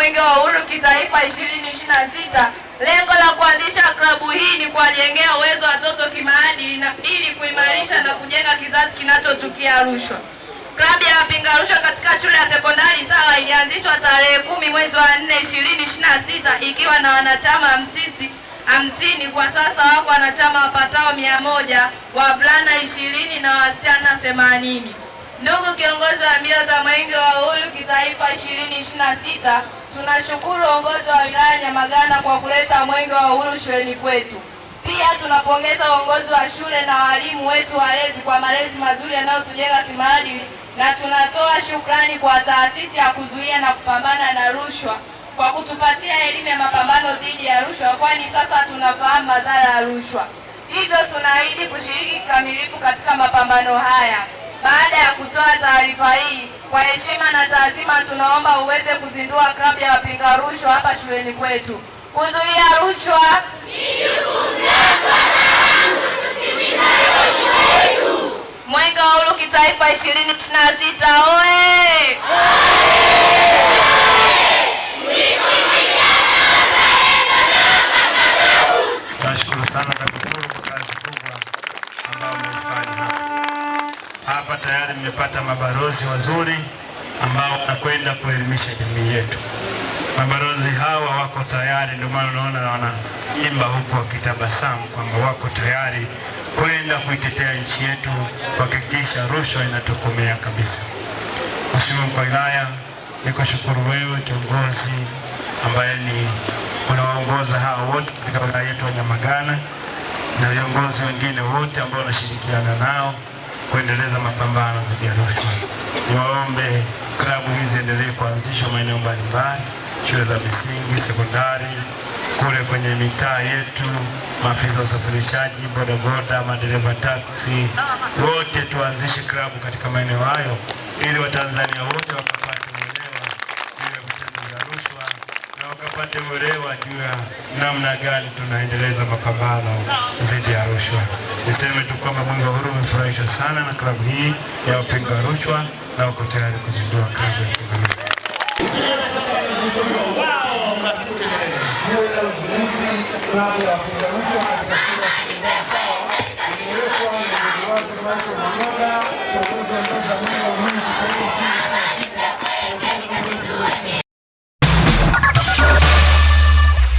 Mwenge wa Uhuru kitaifa 2026. Lengo la kuanzisha klabu hii ni kuwajengea uwezo watoto kimaadili na ili kuimarisha na kujenga kizazi kinachochukia rushwa. Klabu ya wapinga rushwa katika shule ya sekondari Sawa ilianzishwa tarehe 10 mwezi wa 4 2026 ikiwa na wanachama 50. Kwa sasa wako wanachama wapatao 100, wavulana 20 na wasichana 80. Ndugu kiongozi wa mbio za Mwenge wa Uhuru kitaifa 2026, tunashukuru uongozi wa wilaya Nyamagana kwa kuleta Mwenge wa Uhuru shuleni kwetu. Pia tunapongeza uongozi wa shule na walimu wetu walezi kwa malezi mazuri yanayotujenga kimaadili, na tunatoa shukrani kwa taasisi ya kuzuia na kupambana na rushwa kwa kutupatia elimu ya mapambano dhidi ya rushwa, kwani sasa tunafahamu madhara ya rushwa. Hivyo tunaahidi kushiriki kikamilifu katika mapambano haya. Baada ya kutoa taarifa hii, kwa heshima na taazima, tunaomba uweze kuzindua klabu ya wapinga rushwa hapa shuleni kwetu. Kuzuia rushwa ni jukumu lako na tutimiza wajibu wetu. Mwenge wa Uhuru kitaifa 2026 oye! Nashukuru sana TAKUKURU kwa kazi kubwa ambayo mmefanya hapa. Tayari mmepata mabalozi wazuri ambao wanakwenda kuelimisha jamii yetu. Mabalozi hawa wako tayari, ndio maana unaona wanaimba huku wakitabasamu kwamba wako tayari kwenda kuitetea nchi yetu, kuhakikisha rushwa inatokomea kabisa. Mheshimiwa Mkuu wa Wilaya, nikushukuru wewe kiongozi ambaye ni unawaongoza hao wote katika wilaya yetu ya Nyamagana na viongozi wengine wote ambao wanashirikiana nao kuendeleza mapambano dhidi ya rushwa. Niwaombe klabu hizi endelee kuanzishwa maeneo mbalimbali, shule za misingi, sekondari, kule kwenye mitaa yetu, maafisa usafirishaji, bodaboda, madereva taksi, wote tuanzishe klabu katika maeneo hayo ili Watanzania wote wakapate uelewa juu ya vitendo vya rushwa na wakapate uelewa juu ya namna gani tunaendeleza mapambano dhidi ya rushwa. Niseme tu kwamba Mwenge wa Uhuru umefurahishwa sana na klabu hii ya wapinga rushwa na uko tayari kuzindua klabu ya wapinga rushwa. Klabu ya wapinga rushwa